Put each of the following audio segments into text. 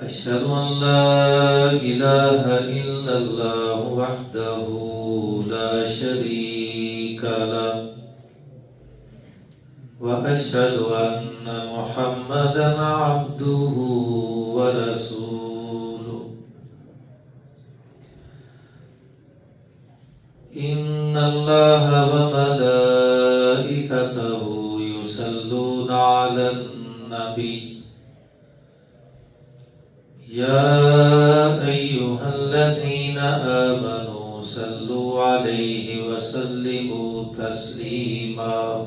أشهد أن لا إله إلا الله وحده لا شريك له وأشهد أن محمدا عبده ورسوله إن الله وملائكته يصلون على النبي يا أيها الذين آمنوا صلوا عليه وسلموا تسليما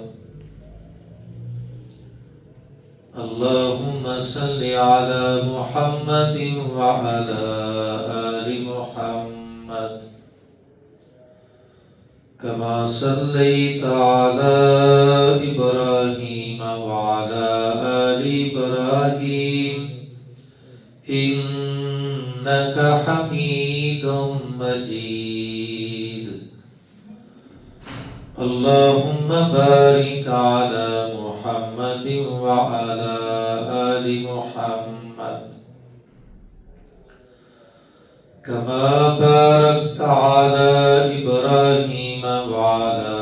اللهم صل على محمد وعلى آل محمد كما صليت على إبراهيم وعلى آل إبراهيم إنك حميد مجيد اللهم بارك على محمد وعلى آل محمد كما باركت على إبراهيم وعلى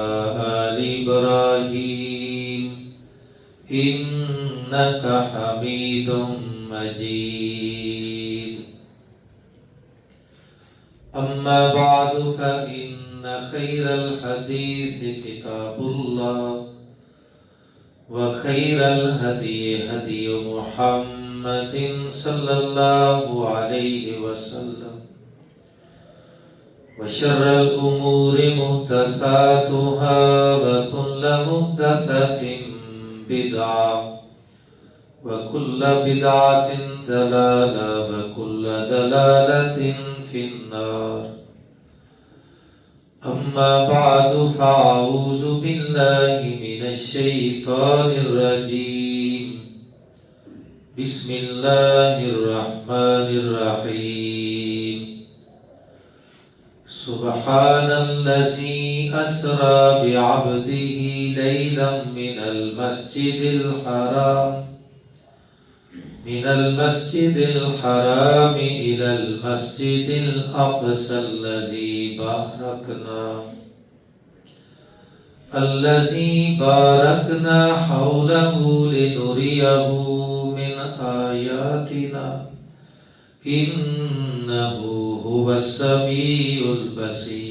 آل إبراهيم إنك حميد مجيد أما بعد فإن خير الحديث كتاب الله وخير الهدي هدي محمد صلى الله عليه وسلم وشر الأمور محدثاتها وكل محدثة بدعة وكل بدعة ضلالة وكل ضلالة في النار أما بعد فأعوذ بالله من الشيطان الرجيم بسم الله الرحمن الرحيم سبحان الذي أسرى بعبده ليلا من المسجد الحرام إلى المسجد الأقصى الذي باركنا حوله لنريه من آياتنا إنه هو السميع البصير